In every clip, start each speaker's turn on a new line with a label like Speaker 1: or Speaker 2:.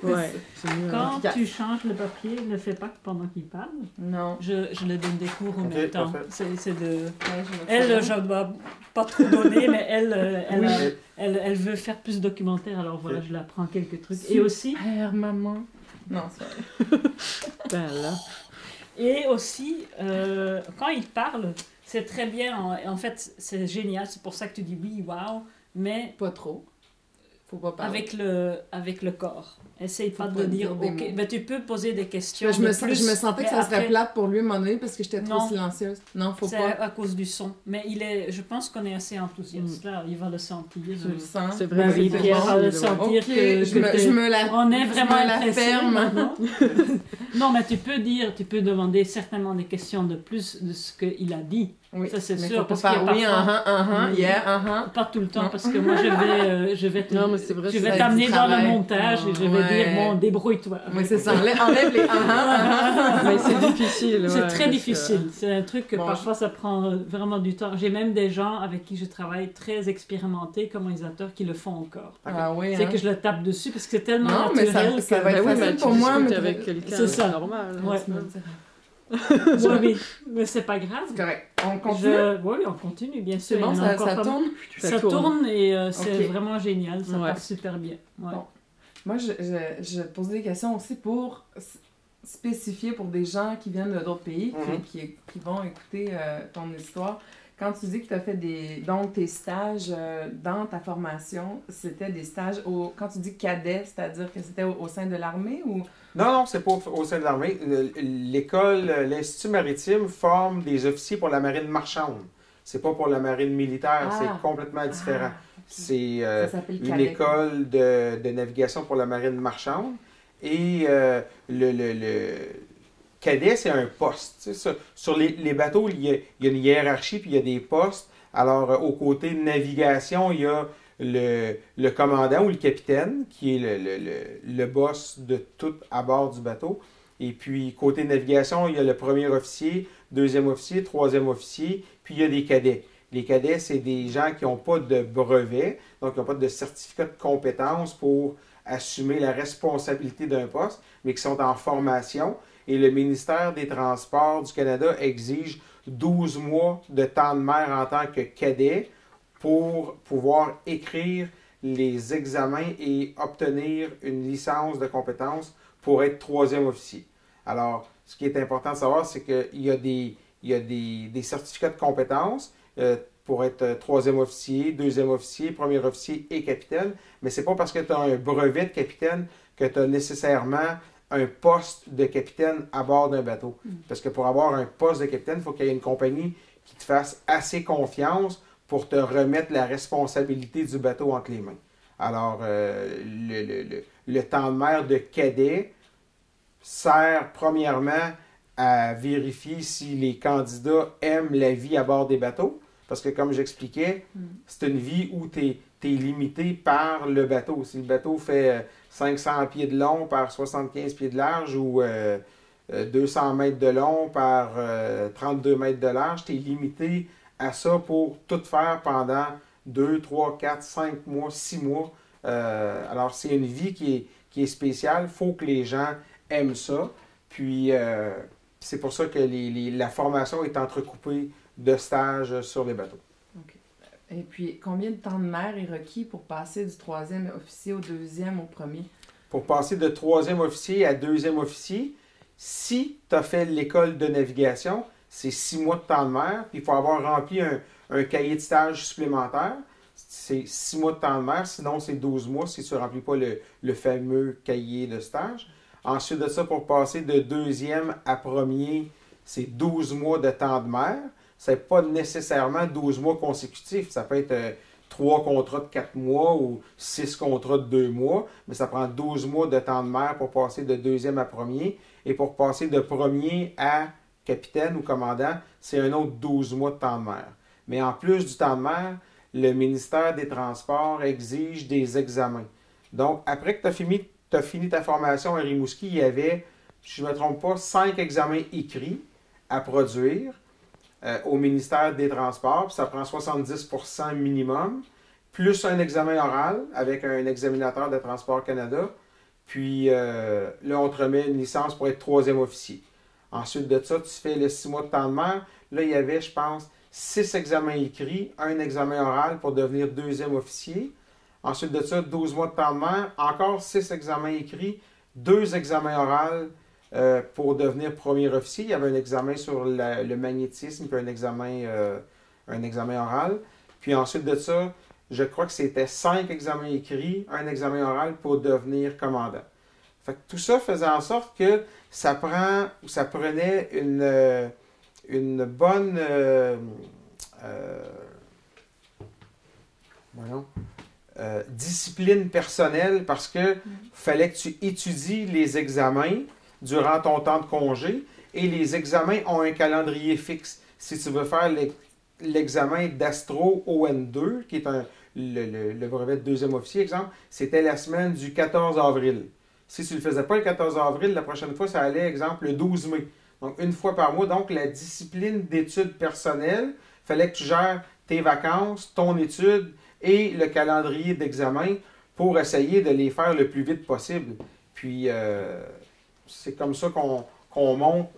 Speaker 1: Ouais, c'est mieux.
Speaker 2: Quand
Speaker 3: efficace.
Speaker 2: tu changes le papier, ne le fais pas pendant qu'il parle.
Speaker 3: Non.
Speaker 2: Je le donne des cours en
Speaker 4: Ok,
Speaker 2: même temps.
Speaker 4: parfait.
Speaker 2: C'est de...
Speaker 3: Ouais,
Speaker 2: Elle, je ne dois pas trop donner, mais
Speaker 3: Oui.
Speaker 2: elle veut faire plus documentaire, alors voilà,
Speaker 4: Ok.
Speaker 2: je lui apprends quelques trucs. Et aussi,
Speaker 3: Père, maman. Non, c'est vrai.
Speaker 1: Ben là.
Speaker 2: et aussi quand il parle, c'est très bien, en fait, c'est génial, c'est pour ça que tu dis oui, wow, mais
Speaker 3: Pas trop. Faut pas parler.
Speaker 2: avec le corps. Essaye pas
Speaker 3: Faut
Speaker 2: de
Speaker 3: pas
Speaker 2: dire,
Speaker 3: dire des
Speaker 2: ok,
Speaker 3: mots.
Speaker 2: mais tu peux poser des questions.
Speaker 3: Je me sentais que
Speaker 2: mais
Speaker 3: ça serait
Speaker 2: après,
Speaker 3: plate pour lui à un moment donné parce que j'étais trop
Speaker 2: Non.
Speaker 3: silencieuse. Non, faut
Speaker 2: c'est
Speaker 3: pas.
Speaker 2: à cause du son. Mais je pense qu'on est assez enthousiaste. Là, il va le sentir.
Speaker 3: Tu le sens.
Speaker 1: C'est
Speaker 2: Ben
Speaker 1: vrai,
Speaker 2: oui,
Speaker 1: c'est
Speaker 2: Pierre
Speaker 1: bon,
Speaker 2: va le
Speaker 1: ouais.
Speaker 2: sentir
Speaker 3: Ok,
Speaker 2: que
Speaker 3: je me la.
Speaker 2: on est
Speaker 3: je
Speaker 2: vraiment
Speaker 3: me la
Speaker 2: intéressé
Speaker 3: ferme.
Speaker 2: maintenant. Non, mais tu peux demander certainement des questions de plus de ce qu'il a dit.
Speaker 3: Oui,
Speaker 2: Ça, c'est
Speaker 3: mais
Speaker 2: sûr,
Speaker 3: faut
Speaker 2: parce
Speaker 3: pas
Speaker 2: qu'il y a
Speaker 3: faire oui,
Speaker 2: parfois-
Speaker 3: yeah,
Speaker 2: Pas tout le temps,
Speaker 3: Non.
Speaker 2: parce que moi, je vais
Speaker 1: Non, mais c'est vrai,
Speaker 2: je
Speaker 1: c'est
Speaker 2: vais
Speaker 3: du
Speaker 2: t'amener dans le
Speaker 3: travail.
Speaker 2: montage et je vais
Speaker 3: Ouais.
Speaker 2: dire, bon, débrouille-toi.
Speaker 3: Oui, c'est ça. Enlève les
Speaker 1: Mais c'est difficile.
Speaker 2: C'est
Speaker 1: ouais,
Speaker 2: très
Speaker 1: parce
Speaker 2: difficile. C'est un truc que
Speaker 3: Bon,
Speaker 2: parfois ça prend vraiment du temps. J'ai même des gens avec qui je travaille très expérimentés comme réalisateurs qui le font encore.
Speaker 3: Ah oui,
Speaker 2: C'est
Speaker 3: hein.
Speaker 2: que je le tape dessus parce que c'est tellement
Speaker 3: Non, mais
Speaker 2: naturel
Speaker 3: ça
Speaker 2: que...
Speaker 3: va être
Speaker 1: Ben oui,
Speaker 3: facile
Speaker 1: mais
Speaker 3: pour
Speaker 1: tu
Speaker 3: moi,
Speaker 1: discutes
Speaker 3: mais
Speaker 1: avec quelqu'un,
Speaker 2: C'est ça.
Speaker 1: normal.
Speaker 2: Ouais.
Speaker 3: Tu me le diras.
Speaker 2: Oui, oui, mais c'est pas grave.
Speaker 3: C'est correct. On continue?
Speaker 2: Oui, on continue, bien sûr.
Speaker 3: C'est bon,
Speaker 2: Il y en a
Speaker 3: ça
Speaker 2: encore pas-
Speaker 3: tourne?
Speaker 2: Ça tourne et c'est
Speaker 3: Ok.
Speaker 2: vraiment génial. Ça
Speaker 1: Ouais.
Speaker 2: passe super bien. Ouais.
Speaker 3: Bon. Moi, je pose des questions aussi pour spécifier pour des gens qui viennent d'autres pays,
Speaker 4: Mhm.
Speaker 3: qui vont écouter ton histoire. Quand tu dis que tu as fait donc tes stages dans ta formation, c'était des stages quand tu dis cadet, c'est-à-dire que c'était au sein de l'armée ou...
Speaker 4: Non, non, c'est pas au sein de l'armée. L'école, l'Institut maritime forme des officiers pour la marine marchande. C'est pas pour la marine militaire,
Speaker 3: Ah.
Speaker 4: c'est complètement différent.
Speaker 3: Ah, ok.
Speaker 4: C'est
Speaker 3: Ça s'appelle
Speaker 4: une
Speaker 3: cadet.
Speaker 4: école de navigation pour la marine marchande. Et le cadet, c'est un poste. Tu sais, sur les bateaux, il y a une hiérarchie, puis il y a des postes. Alors, au côté navigation, il y a le commandant ou le capitaine, qui est le boss de tout à bord du bateau. Et puis, côté navigation, il y a le premier officier, deuxième officier, troisième officier, puis il y a des cadets. Les cadets, c'est des gens qui n'ont pas de brevet, donc qui n'ont pas de certificat de compétence pour assumer la responsabilité d'un poste, mais qui sont en formation. Et le ministère des Transports du Canada exige 12 mois de temps de mer en tant que cadet pour pouvoir écrire les examens et obtenir une licence de compétence pour être troisième officier. Alors, ce qui est important de savoir, c'est qu'il y a des certificats de compétences pour être troisième officier, deuxième officier, premier officier et capitaine, mais c'est pas parce que tu as un brevet de capitaine que tu as nécessairement un poste de capitaine à bord d'un bateau. Parce que pour avoir un poste de capitaine, il faut qu'il y ait une compagnie qui te fasse assez confiance pour te remettre la responsabilité du bateau entre les mains. Alors, le temps de mer de cadet sert premièrement à vérifier si les candidats aiment la vie à bord des bateaux. Parce que comme j'expliquais, c'est une vie où tu es limité par le bateau. Si le bateau fait 500 pieds de long par 75 pieds de large ou 200 mètres de long par 32 mètres de large, tu es limité à ça pour tout faire pendant 2, 3, 4, 5 mois, 6 mois. Alors, c'est une vie qui est spéciale. Il faut que les gens aiment ça. Puis, c'est pour ça que la formation est entrecoupée de stages sur les bateaux.
Speaker 3: OK. Et puis, combien de temps de mer est requis pour passer du troisième officier au deuxième au premier?
Speaker 4: Pour passer de troisième officier à deuxième officier, si tu as fait l'école de navigation, c'est 6 mois de temps de mer, puis il faut avoir rempli un cahier de stage supplémentaire. C'est 6 mois de temps de mer, sinon c'est 12 mois si tu ne remplis pas le fameux cahier de stage. Ensuite de ça, pour passer de deuxième à premier, c'est 12 mois de temps de mer. Ce n'est pas nécessairement 12 mois consécutifs. Ça peut être 3 contrats de 4 mois ou 6 contrats de 2 mois, mais ça prend 12 mois de temps de mer pour passer de deuxième à premier. Et pour passer de premier à capitaine ou commandant, c'est un autre 12 mois de temps de mer. Mais en plus du temps de mer, le ministère des Transports exige des examens. Donc, après que tu as fini ta formation à Rimouski, il y avait, si je ne me trompe pas, 5 examens écrits à produire au ministère des Transports. Puis ça prend 70% minimum, plus un examen oral avec un examinateur de Transport Canada. Puis là, on te remet une licence pour être troisième officier. Ensuite de ça, tu fais le 6 mois de temps de mer. Là, il y avait, je pense, 6 examens écrits, un examen oral pour devenir deuxième officier. Ensuite de ça, 12 mois de temps de mer, encore 6 examens écrits, 2 examens oraux pour devenir premier officier. Il y avait un examen sur le magnétisme, puis un examen oral. Puis ensuite de ça, je crois que c'était 5 examens écrits, un examen oral pour devenir commandant. Fait que tout ça faisait en sorte que ça prenait une bonne discipline personnelle parce que fallait que tu étudies les examens durant ton temps de congé et les examens ont un calendrier fixe. Si tu veux faire l'examen d'Astro ON2, qui est le brevet de deuxième officier, exemple, c'était la semaine du 14 avril. Si tu ne le faisais pas le 14 avril, la prochaine fois, ça allait, exemple, le 12 mai. Donc, une fois par mois. Donc, la discipline d'études personnelles, il fallait que tu gères tes vacances, ton étude et le calendrier d'examen pour essayer de les faire le plus vite possible. Puis, c'est comme ça qu'on monte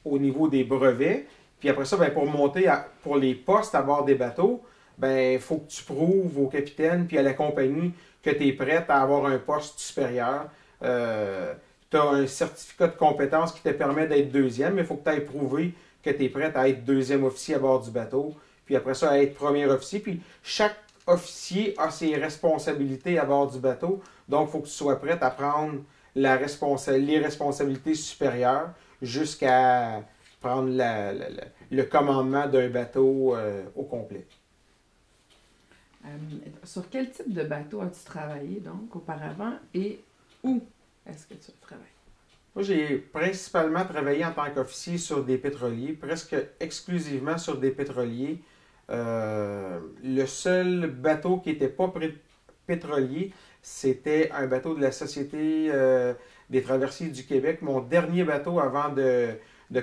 Speaker 4: au niveau des brevets. Puis après ça, ben, pour monter pour les postes à bord des bateaux, il faut que tu prouves au capitaine puis à la compagnie que tu es prête à avoir un poste supérieur. Tu as un certificat de compétence qui te permet d'être deuxième, mais il faut que tu ailles prouver que tu es prête à être deuxième officier à bord du bateau. Puis après ça, à être premier officier. Puis chaque officier a ses responsabilités à bord du bateau. Donc, il faut que tu sois prête à prendre les responsabilités supérieures jusqu'à prendre le commandement d'un bateau au complet.
Speaker 3: Sur quel type de bateau as-tu travaillé donc auparavant et où est-ce que tu as travaillé?
Speaker 4: Moi, j'ai principalement travaillé en tant qu'officier sur des pétroliers, presque exclusivement sur des pétroliers. Le seul bateau qui n'était pas pétrolier, c'était un bateau de la Société des traversiers du Québec. Mon dernier bateau avant de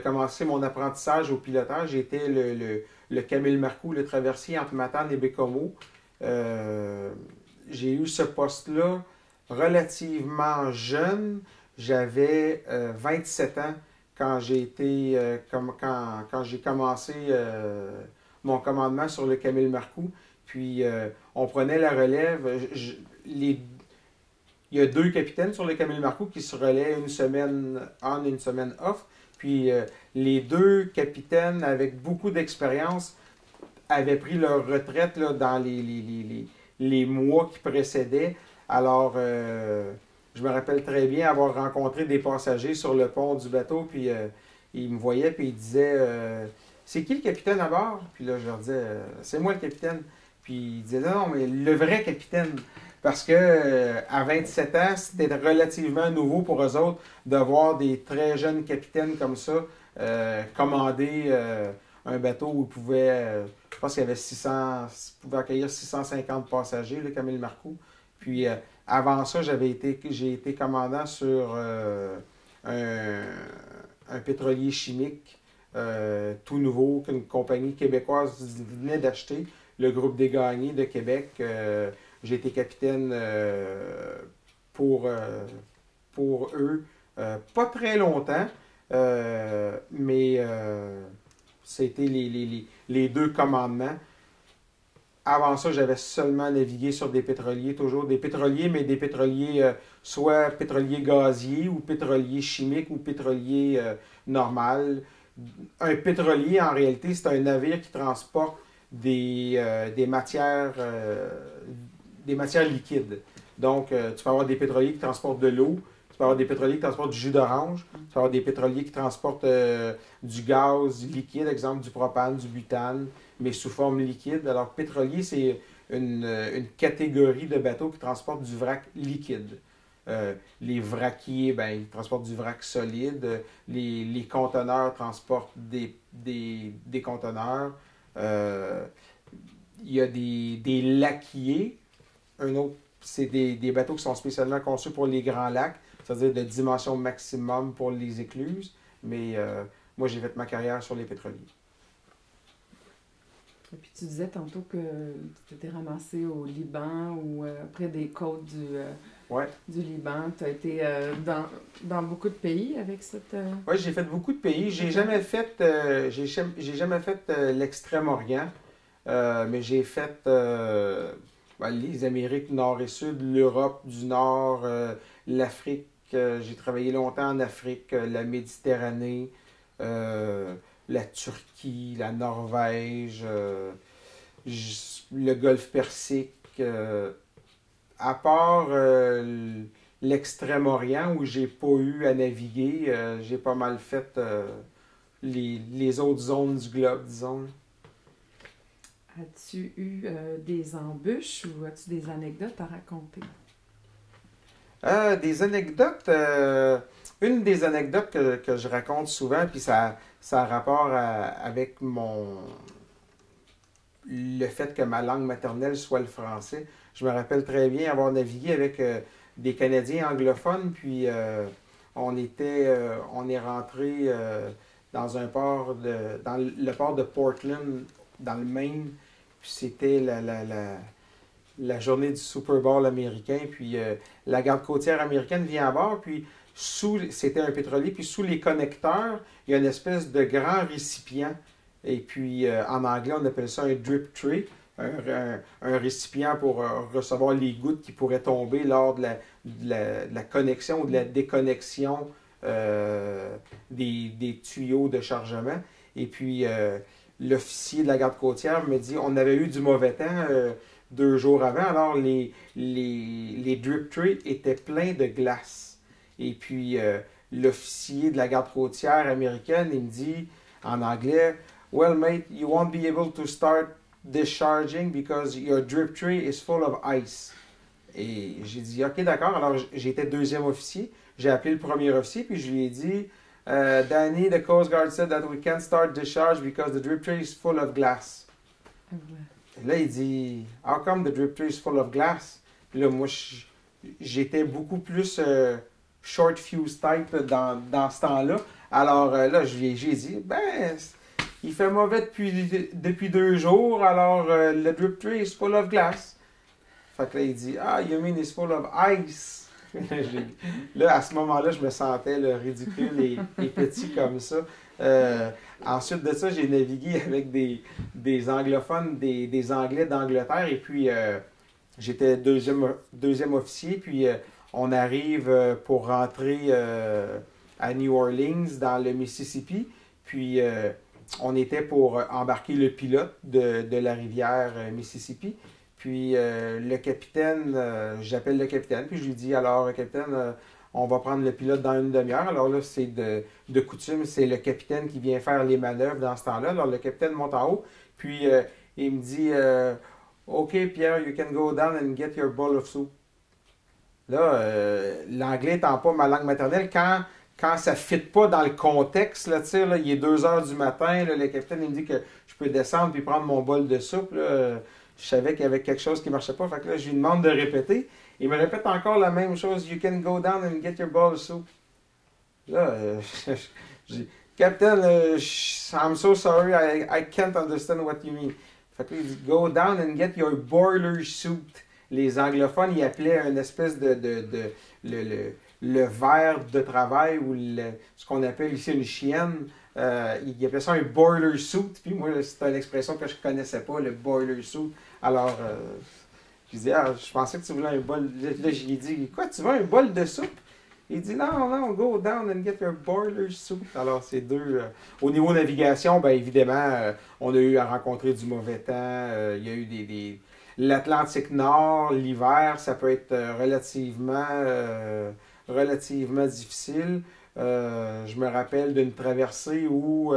Speaker 4: commencer mon apprentissage au pilotage, était le Camille Marcoux, le traversier entre Matane et Bécomo. J'ai eu ce poste-là relativement jeune. J'avais 27 ans quand j'ai commencé mon commandement sur le Camille Marcoux. Puis on prenait la relève. Il y a 2 capitaines sur le Camille Marcoux qui se relaient une semaine on et une semaine off. Puis les 2 capitaines avec beaucoup d'expérience avaient pris leur retraite là, dans les mois qui précédaient. Alors, je me rappelle très bien avoir rencontré des passagers sur le pont du bateau, puis ils me voyaient, puis ils disaient c'est qui le capitaine à bord? Puis là, je leur disais c'est moi le capitaine. Puis ils disaient non, mais le vrai capitaine. Parce que à 27 ans, c'était relativement nouveau pour eux autres de voir des très jeunes capitaines comme ça commander un bateau où ils pouvaient, je pense qu'il y avait pouvait accueillir 650 passagers, le Camille Marcoux. Puis avant ça, j'ai été commandant sur un pétrolier chimique tout nouveau qu'une compagnie québécoise venait d'acheter, le groupe des Gagnés de Québec. J'ai été capitaine pour eux pas très longtemps, mais c'était les 2 commandements. Avant ça, j'avais seulement navigué sur des pétroliers, toujours des pétroliers, mais des pétroliers soit pétroliers gaziers ou pétroliers chimiques ou pétroliers normal. Un pétrolier, en réalité, c'est un navire qui transporte des matières liquides. Donc, tu peux avoir des pétroliers qui transportent de l'eau, tu peux avoir des pétroliers qui transportent du jus d'orange, tu peux avoir des pétroliers qui transportent du gaz liquide, exemple du propane, du butane, mais sous forme liquide. Alors, pétrolier, c'est une catégorie de bateaux qui transportent du vrac liquide. Les vraquiers, ils transportent du vrac solide. Les conteneurs transportent des conteneurs. Il y a des laquiers. Un autre, c'est des bateaux qui sont spécialement conçus pour les grands lacs, c'est-à-dire de dimension maximum pour les écluses. Mais moi, j'ai fait ma carrière sur les pétroliers.
Speaker 3: Et puis tu disais tantôt que tu t'étais ramassé au Liban ou près des côtes
Speaker 4: Ouais.
Speaker 3: du Liban. Tu as été dans beaucoup de pays avec cette...
Speaker 4: Oui, j'ai fait beaucoup de pays. J'ai jamais fait, j'ai jamais fait l'Extrême-Orient, mais j'ai fait les Amériques Nord et Sud, l'Europe du Nord, l'Afrique. J'ai travaillé longtemps en Afrique, la Méditerranée, la Turquie, la Norvège, le Golfe Persique. À part l'Extrême-Orient où j'ai pas eu à naviguer, j'ai pas mal fait les autres zones du globe, disons.
Speaker 3: As-tu eu des embûches ou as-tu des anecdotes à raconter?
Speaker 4: Des anecdotes. Une des anecdotes que je raconte souvent, puis ça a rapport avec le fait que ma langue maternelle soit le français. Je me rappelle très bien avoir navigué avec des Canadiens anglophones, puis on est rentré dans un port dans le port de Portland, dans le Maine, puis c'était la journée du Super Bowl américain, puis la garde côtière américaine vient à bord, puis c'était un pétrolier, puis sous les connecteurs, il y a une espèce de grand récipient, et puis en anglais, on appelle ça un drip tray, un récipient pour recevoir les gouttes qui pourraient tomber lors de la connexion ou de la déconnexion des tuyaux de chargement. Et puis, l'officier de la garde côtière me dit, on avait eu du mauvais temps 2 jours avant, alors les drip trays étaient pleins de glace. Et puis, l'officier de la garde côtière américaine, il me dit en anglais, well, mate, you won't be able to start discharging because your drip tray is full of ice. Et j'ai dit, OK, d'accord. Alors, j'étais 2e officier. J'ai appelé le 1er officier, puis je lui ai dit, Danny, the Coast Guard said that we can't start discharge because the drip tray is full of glass. Et là, il dit, how come the drip tray is full of glass? Puis là, moi, j'étais beaucoup plus short fuse type dans ce temps-là. Alors là, j'ai dit, il fait mauvais depuis 2 jours, alors le drip tray is full of glass. Fait que là, il dit, you mean it's full of ice? Là, à ce moment-là, je me sentais ridicule et petit comme ça. Ensuite de ça, j'ai navigué avec des anglophones, des Anglais d'Angleterre, et puis j'étais deuxième officier, puis on arrive pour rentrer à New Orleans, dans le Mississippi, puis on était pour embarquer le pilote de la rivière Mississippi. Puis le capitaine, j'appelle le capitaine, puis je lui dis, alors capitaine, on va prendre le pilote dans une demi-heure. Alors là, c'est de coutume, c'est le capitaine qui vient faire les manœuvres dans ce temps-là. Alors le capitaine monte en haut, puis il me dit, OK Pierre, you can go down and get your bowl of soup. Là, l'anglais étant pas ma langue maternelle, quand ça ne fit pas dans le contexte, là, là, il est 2 heures du matin, là, le capitaine il me dit que je peux descendre puis prendre mon bol de soupe. Là, je savais qu'il y avait quelque chose qui ne marchait pas. Fait que là, je lui demande de répéter. Il me répète encore la même chose. You can go down and get your bowl of soup. Là, je dis, Captain, I'm so sorry, I can't understand what you mean. Fait que là, il dit, go down and get your boiler soup. Les anglophones, ils appelaient une espèce le verre de travail ou ce qu'on appelle ici une chienne. Ils appelaient ça un boiler suit. Puis moi, c'était une expression que je ne connaissais pas, le boiler suit. Alors, je disais, je pensais que tu voulais un bol. Là, j'ai dit, quoi, tu veux un bol de soupe? Il dit, non, go down and get your boiler suit. Alors, c'est deux. Au niveau navigation, bien évidemment, on a eu à rencontrer du mauvais temps. Il y a eu l'Atlantique Nord, l'hiver, ça peut être relativement difficile. Je me rappelle d'une traversée où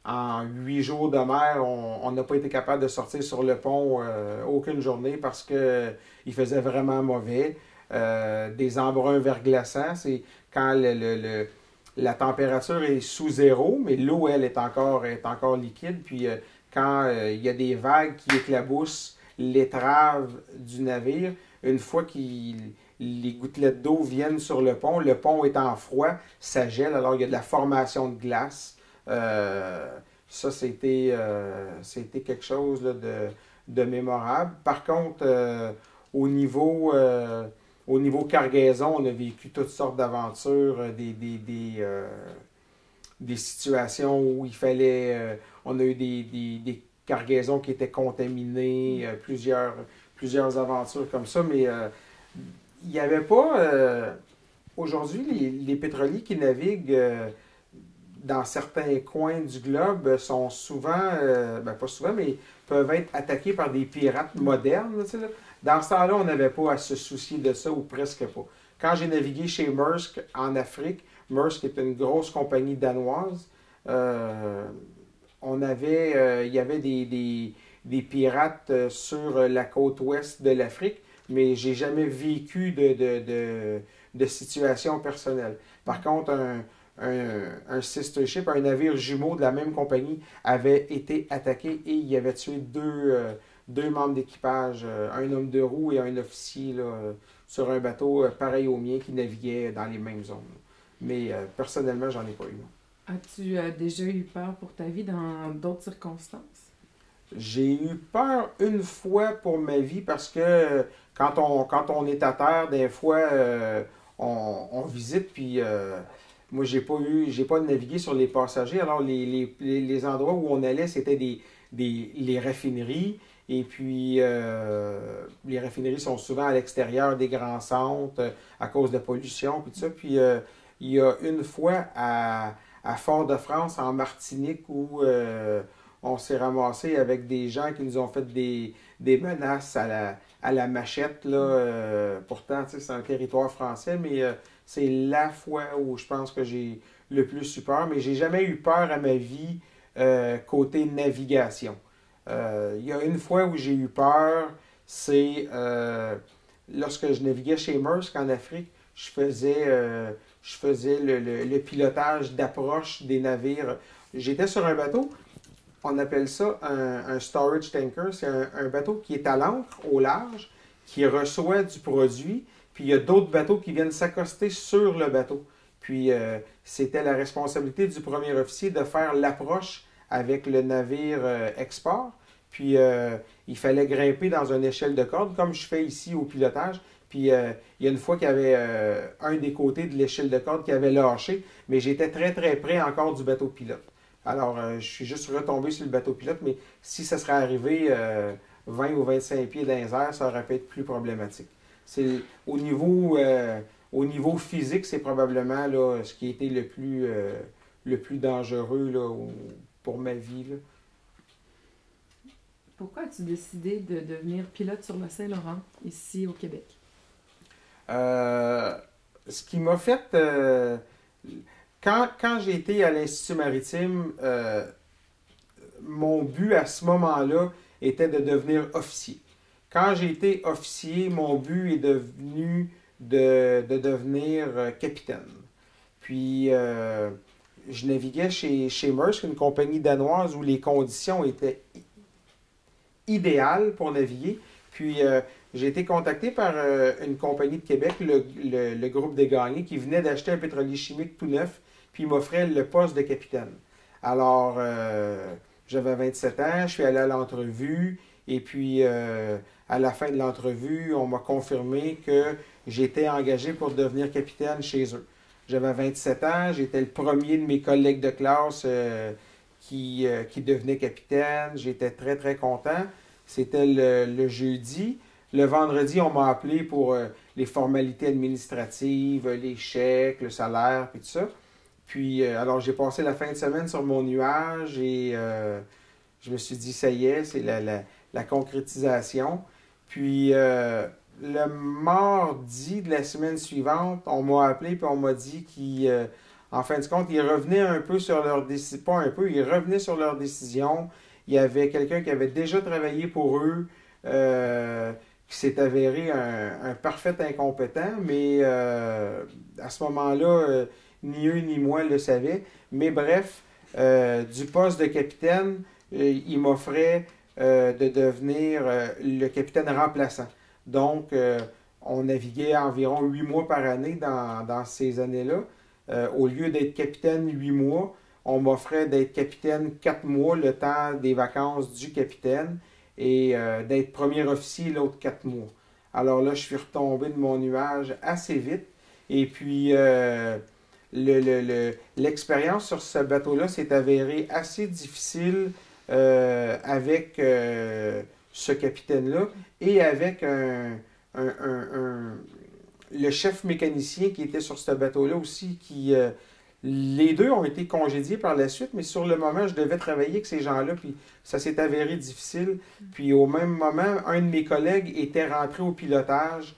Speaker 4: en 8 jours de mer, on n'a pas été capable de sortir sur le pont aucune journée parce qu'il faisait vraiment mauvais. Des embruns verglaçants, c'est quand la température est sous 0, mais l'eau, elle, est encore liquide. Puis quand il y a des vagues qui éclaboussent l'étrave du navire, une fois que les gouttelettes d'eau viennent sur le pont étant froid, ça gèle, alors il y a de la formation de glace. Ça, c'était quelque chose là, de mémorable. Par contre, au niveau cargaison, on a vécu toutes sortes d'aventures, des situations où il fallait... on a eu des cargaisons qui étaient contaminées, plusieurs aventures comme ça, mais il n'y avait pas... aujourd'hui, les pétroliers qui naviguent dans certains coins du globe sont souvent, pas souvent, mais peuvent être attaqués par des pirates modernes. Tu sais, là. Dans ce temps-là, on n'avait pas à se soucier de ça, ou presque pas. Quand j'ai navigué chez Maersk en Afrique, Maersk est une grosse compagnie danoise, il y avait des pirates sur la côte ouest de l'Afrique, mais j'ai jamais vécu de situation personnelle. Par contre, un sister ship, un navire jumeau de la même compagnie, avait été attaqué et il avait tué deux membres d'équipage, un homme de roue et un officier là, sur un bateau pareil au mien qui naviguait dans les mêmes zones. Mais personnellement, j'en ai pas eu. Non.
Speaker 3: As-tu déjà eu peur pour ta vie dans d'autres circonstances? J'ai
Speaker 4: eu peur une fois pour ma vie parce que quand on est à terre, des fois, on visite, puis moi, j'ai pas navigué sur les passagers. Alors, les endroits où on allait, c'était les raffineries. Et puis, les raffineries sont souvent à l'extérieur des grands centres à cause de pollution, puis tout ça. Puis, il y a une fois à Fort-de-France, en Martinique, où on s'est ramassé avec des gens qui nous ont fait des menaces à la machette. Là, pourtant, c'est un territoire français, mais c'est la fois où je pense que j'ai le plus eu peur. Mais j'ai jamais eu peur à ma vie côté navigation. Il y a une fois où j'ai eu peur, c'est lorsque je naviguais chez Maersk en Afrique, je faisais le pilotage d'approche des navires. J'étais sur un bateau, on appelle ça un storage tanker. C'est un bateau qui est à l'ancre au large, qui reçoit du produit, puis il y a d'autres bateaux qui viennent s'accoster sur le bateau. Puis c'était la responsabilité du premier officier de faire l'approche avec le navire export. Puis il fallait grimper dans une échelle de corde, comme je fais ici au pilotage. Puis il y a une fois qu'il y avait un des côtés de l'échelle de corde qui avait lâché, mais j'étais très très près encore du bateau pilote. Alors je suis juste retombé sur le bateau pilote, mais si ça serait arrivé 20 ou 25 pieds dans les airs, ça aurait pu être plus problématique. C'est au niveau physique, c'est probablement là, ce qui a été le plus dangereux là, pour ma vie. Là.
Speaker 3: Pourquoi as-tu décidé de devenir pilote sur le Saint-Laurent, ici au Québec?
Speaker 4: Ce qui m'a fait... quand j'ai été à l'Institut maritime, mon but à ce moment-là était de devenir officier. Quand j'ai été officier, mon but est devenu de devenir capitaine. Puis, je naviguais chez Maersk, une compagnie danoise où les conditions étaient idéal pour naviguer. Puis j'ai été contacté par une compagnie de Québec, le groupe des Gagnés, qui venait d'acheter un pétrolier chimique tout neuf, puis il m'offrait le poste de capitaine. Alors, j'avais 27 ans, je suis allé à l'entrevue, et puis à la fin de l'entrevue, on m'a confirmé que j'étais engagé pour devenir capitaine chez eux. J'avais 27 ans, j'étais le premier de mes collègues de classe qui devenait capitaine. J'étais très, très content. C'était le jeudi. Le vendredi, on m'a appelé pour les formalités administratives, les chèques, le salaire, puis tout ça. Puis, alors, j'ai passé la fin de semaine sur mon nuage et je me suis dit, ça y est, c'est la concrétisation. Puis, le mardi de la semaine suivante, on m'a appelé et on m'a dit qu'en fin de compte, ils revenaient un peu sur leur décision. Pas un peu, ils revenaient sur leur décision. Il y avait quelqu'un qui avait déjà travaillé pour eux, qui s'est avéré un parfait incompétent, mais à ce moment-là, ni eux ni moi le savaient. Mais bref, du poste de capitaine, il m'offrait de devenir le capitaine remplaçant. Donc, on naviguait environ 8 mois par année dans ces années-là. Au lieu d'être capitaine 8 mois, on m'offrait d'être capitaine 4 mois, le temps des vacances du capitaine, et d'être premier officier l'autre 4 mois. Alors là, je suis retombé de mon nuage assez vite. Et puis, l'expérience sur ce bateau-là s'est avérée assez difficile avec ce capitaine-là et avec le chef mécanicien qui était sur ce bateau-là aussi, les deux ont été congédiés par la suite, mais sur le moment, je devais travailler avec ces gens-là, puis ça s'est avéré difficile. Puis au même moment, un de mes collègues était rentré au pilotage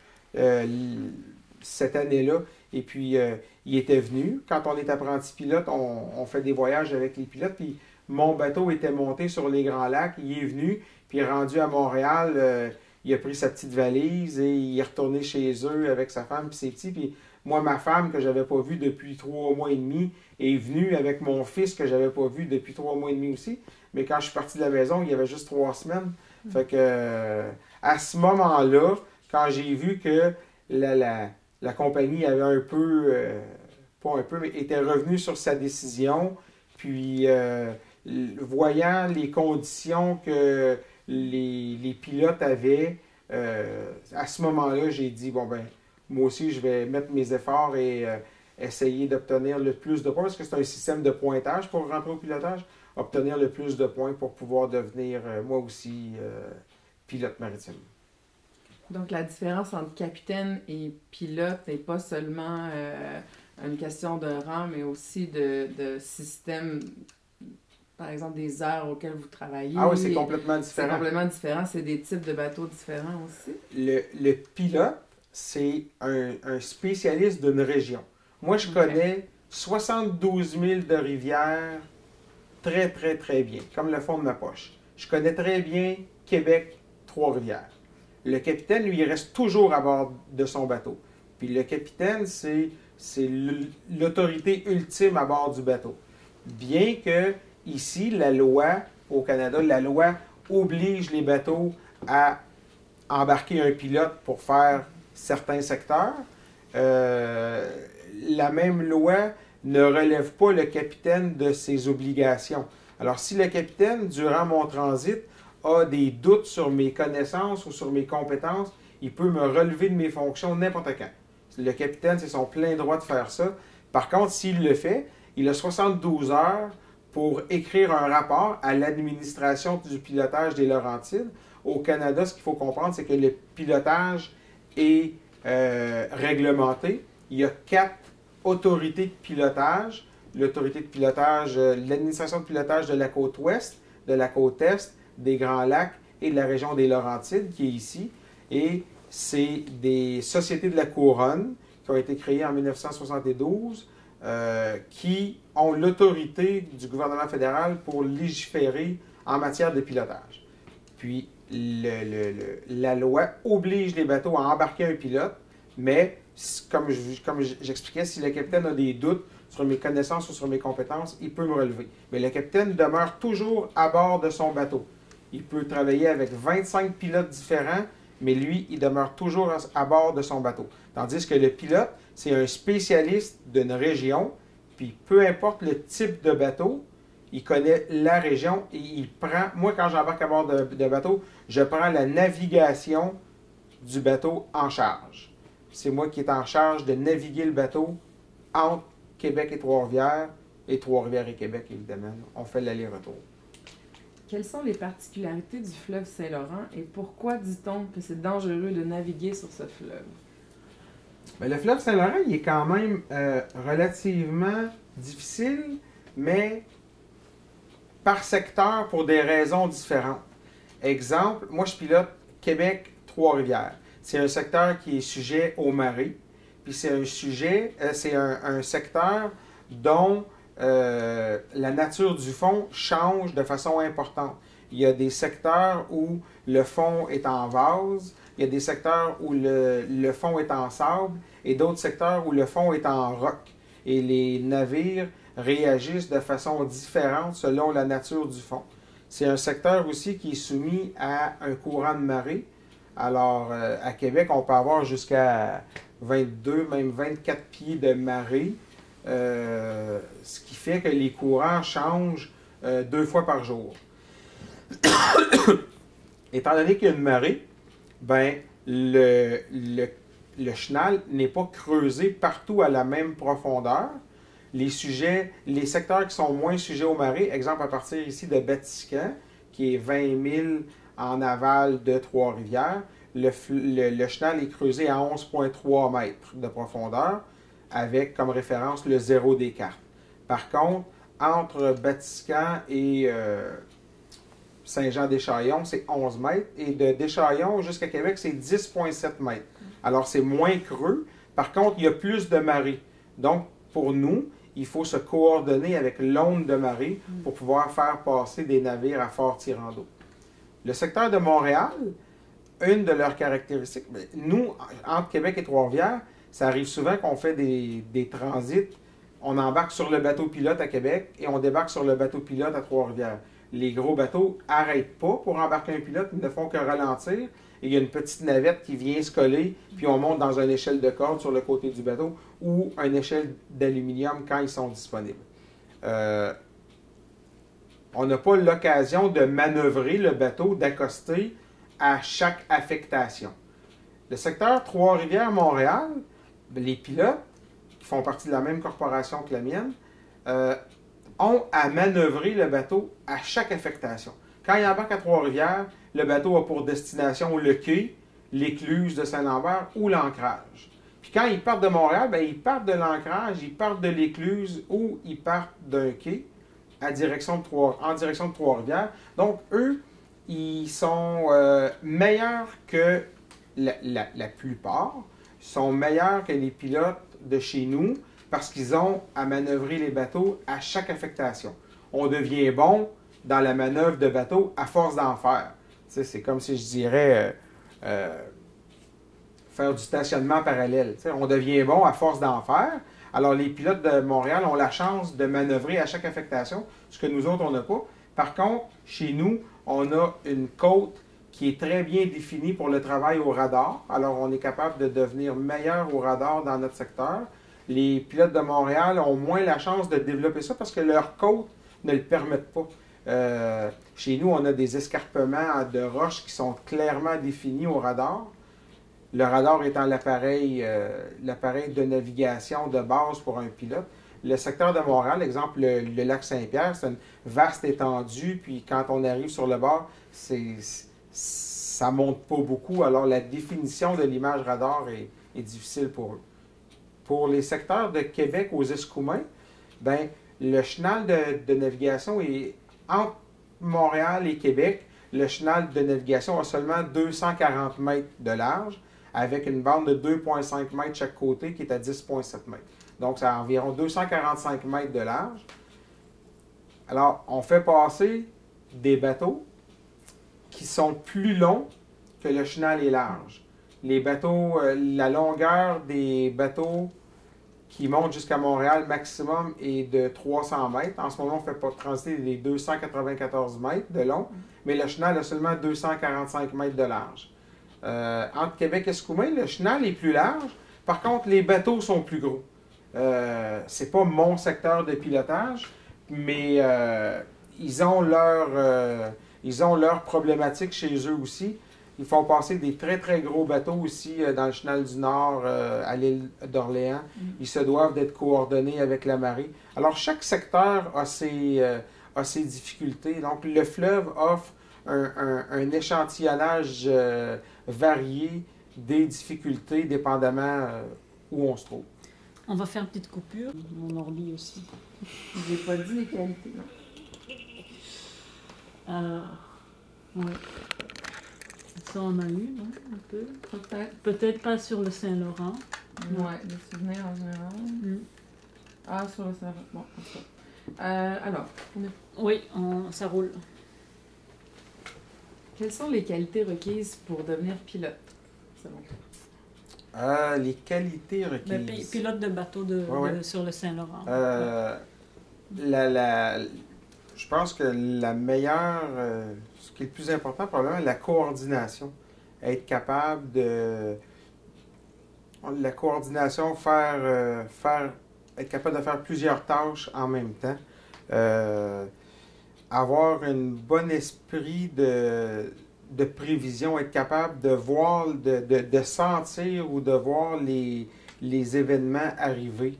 Speaker 4: cette année-là, et puis il était venu. Quand on est apprenti pilote, on fait des voyages avec les pilotes, puis mon bateau était monté sur les Grands Lacs, il est venu, puis rendu à Montréal, il a pris sa petite valise et il est retourné chez eux avec sa femme et ses petits, puis moi, ma femme, que je n'avais pas vue depuis 3 mois et demi, est venue avec mon fils, que je n'avais pas vu depuis 3 mois et demi aussi. Mais quand je suis parti de la maison, il y avait juste 3 semaines. Fait que, à ce moment-là, quand j'ai vu que la compagnie avait un peu, pas un peu, mais était revenue sur sa décision, puis voyant les conditions que les pilotes avaient, à ce moment-là, j'ai dit, bon ben, moi aussi, je vais mettre mes efforts et essayer d'obtenir le plus de points, parce que c'est un système de pointage pour rentrer au pilotage, obtenir le plus de points pour pouvoir devenir, moi aussi, pilote maritime.
Speaker 3: Donc, la différence entre capitaine et pilote n'est pas seulement une question de rang, mais aussi de système, par exemple, des heures auxquelles vous travaillez.
Speaker 4: Ah oui, c'est complètement différent.
Speaker 3: C'est complètement différent. C'est des types de bateaux différents aussi.
Speaker 4: Le pilote, c'est un spécialiste d'une région. Moi, je connais 72 000 de rivières très, très, très bien, comme le fond de ma poche. Je connais très bien Québec, Trois-Rivières. Le capitaine, lui, il reste toujours à bord de son bateau. Puis le capitaine, c'est l'autorité ultime à bord du bateau. Bien que, ici, la loi, au Canada, la loi oblige les bateaux à embarquer un pilote pour faire certains secteurs. La même loi ne relève pas le capitaine de ses obligations. Alors, si le capitaine, durant mon transit, a des doutes sur mes connaissances ou sur mes compétences, il peut me relever de mes fonctions n'importe quand. Le capitaine, c'est son plein droit de faire ça. Par contre, s'il le fait, il a 72 heures pour écrire un rapport à l'administration du pilotage des Laurentides. Au Canada, ce qu'il faut comprendre, c'est que le pilotage est réglementé. Il y a 4 autorités de pilotage. L'autorité de pilotage, l'administration de pilotage de la côte ouest, de la côte est, des Grands Lacs et de la région des Laurentides, qui est ici. Et c'est des sociétés de la couronne qui ont été créées en 1972, qui ont l'autorité du gouvernement fédéral pour légiférer en matière de pilotage. Puis, la loi oblige les bateaux à embarquer un pilote, mais comme j'expliquais, si le capitaine a des doutes sur mes connaissances ou sur mes compétences, il peut me relever. Mais le capitaine demeure toujours à bord de son bateau. Il peut travailler avec 25 pilotes différents, mais lui, il demeure toujours à bord de son bateau. Tandis que le pilote, c'est un spécialiste d'une région, puis peu importe le type de bateau, il connaît la région et il prend... Moi, quand j'embarque à bord de bateau, je prends la navigation du bateau en charge. C'est moi qui est en charge de naviguer le bateau entre Québec et Trois-Rivières et Québec, évidemment. On fait l'aller-retour.
Speaker 3: Quelles sont les particularités du fleuve Saint-Laurent et pourquoi dit-on que c'est dangereux de naviguer sur ce fleuve?
Speaker 4: Bien, le fleuve Saint-Laurent, il est quand même relativement difficile, mais par secteur pour des raisons différentes. Exemple, moi je pilote Québec-Trois-Rivières. C'est un secteur qui est sujet aux marées, puis c'est un secteur dont la nature du fond change de façon importante. Il y a des secteurs où le fond est en vase, il y a des secteurs où le fond est en sable, et d'autres secteurs où le fond est en roc. Et les navires réagissent de façon différente selon la nature du fond. C'est un secteur aussi qui est soumis à un courant de marée. Alors, à Québec, on peut avoir jusqu'à 22, même 24 pieds de marée, ce qui fait que les courants changent 2 fois par jour. Étant donné qu'il y a une marée, ben, le chenal n'est pas creusé partout à la même profondeur. Les secteurs qui sont moins sujets aux marées, exemple à partir ici de Batiscan, qui est 20 000 en aval de Trois-Rivières, le chenal est creusé à 11,3 mètres de profondeur, avec comme référence le 0 des cartes. Par contre, entre Batiscan et Saint-Jean-des-Chaillons, c'est 11 mètres, et de Deschaillons jusqu'à Québec, c'est 10,7 mètres. Alors, c'est moins creux. Par contre, il y a plus de marée. Donc, pour nous, il faut se coordonner avec l'onde de marée pour pouvoir faire passer des navires à fort tirant d'eau. Le secteur de Montréal, une de leurs caractéristiques, nous, entre Québec et Trois-Rivières, ça arrive souvent qu'on fait des transits. On embarque sur le bateau pilote à Québec et on débarque sur le bateau pilote à Trois-Rivières. Les gros bateaux n'arrêtent pas pour embarquer un pilote, ils ne font que ralentir. Et il y a une petite navette qui vient se coller, puis on monte dans une échelle de corde sur le côté du bateau ou une échelle d'aluminium quand ils sont disponibles. On n'a pas l'occasion de manœuvrer le bateau, d'accoster à chaque affectation. Le secteur Trois-Rivières-Montréal, les pilotes, qui font partie de la même corporation que la mienne, ont à manœuvrer le bateau à chaque affectation. Quand ils embarquent à Trois-Rivières, le bateau a pour destination le quai, l'écluse de Saint-Lambert ou l'ancrage. Puis quand ils partent de Montréal, ils partent de l'ancrage, ils partent de l'écluse ou ils partent d'un quai en direction de Trois-Rivières. Donc, eux, ils sont meilleurs que la plupart, sont meilleurs que les pilotes de chez nous parce qu'ils ont à manœuvrer les bateaux à chaque affectation. On devient bon dans la manœuvre de bateau à force d'en faire. C'est comme si je dirais faire du stationnement parallèle. On devient bon à force d'en faire. Alors, les pilotes de Montréal ont la chance de manœuvrer à chaque affectation, ce que nous autres, on n'a pas. Par contre, chez nous, on a une côte qui est très bien définie pour le travail au radar. Alors, on est capable de devenir meilleur au radar dans notre secteur. Les pilotes de Montréal ont moins la chance de développer ça parce que leurs côtes ne le permettent pas. Chez nous, on a des escarpements de roches qui sont clairement définis au radar. Le radar étant l'appareil de navigation de base pour un pilote. Le secteur de Montréal, exemple, le lac Saint-Pierre, c'est une vaste étendue, puis quand on arrive sur le bord, ça ne monte pas beaucoup, alors la définition de l'image radar est difficile pour eux. Pour les secteurs de Québec aux Escoumins, le chenal de navigation est entre Montréal et Québec. Le chenal de navigation a seulement 240 mètres de large, avec une bande de 2,5 mètres chaque côté qui est à 10,7 mètres. Donc, ça a environ 245 mètres de large. Alors, on fait passer des bateaux qui sont plus longs que le chenal est large. Les bateaux, la longueur des bateaux qui montent jusqu'à Montréal maximum est de 300 mètres. En ce moment, on fait pas transiter des 294 mètres de long, mais le chenal a seulement 245 mètres de large. Entre Québec et Escoumins, le chenal est plus large. Par contre, les bateaux sont plus gros. C'est pas mon secteur de pilotage, mais ils ont leur problématique chez eux aussi. Ils font passer des très, très gros bateaux aussi dans le chenal du Nord, à l'île d'Orléans. Ils se doivent d'être coordonnés avec la marée. Alors, chaque secteur a ses difficultés. Donc, le fleuve offre un échantillonnage varié des difficultés, dépendamment où on se trouve.
Speaker 2: On va faire une petite coupure. Mon ordi aussi.
Speaker 3: J'ai pas dit les qualités, non?
Speaker 2: Alors, oui. Ça, on a eu, non? Un peu.
Speaker 3: Peut-être.
Speaker 2: Peut-être pas sur le Saint-Laurent.
Speaker 3: Ouais, des souvenirs en général. Ah, sur le Saint-Laurent. Bon, comme ça. Alors,
Speaker 2: Oui, ça roule.
Speaker 3: quelles sont les qualités requises pour devenir pilote, selon toi?
Speaker 4: Les qualités requises.
Speaker 2: Pilote de bateau sur le Saint-Laurent.
Speaker 4: Je pense que la meilleure, ce qui est le plus important, probablement, la coordination. Être capable de... La coordination, être capable de faire plusieurs tâches en même temps. Avoir un bon esprit de prévision, être capable de voir, de sentir ou de voir les événements arriver.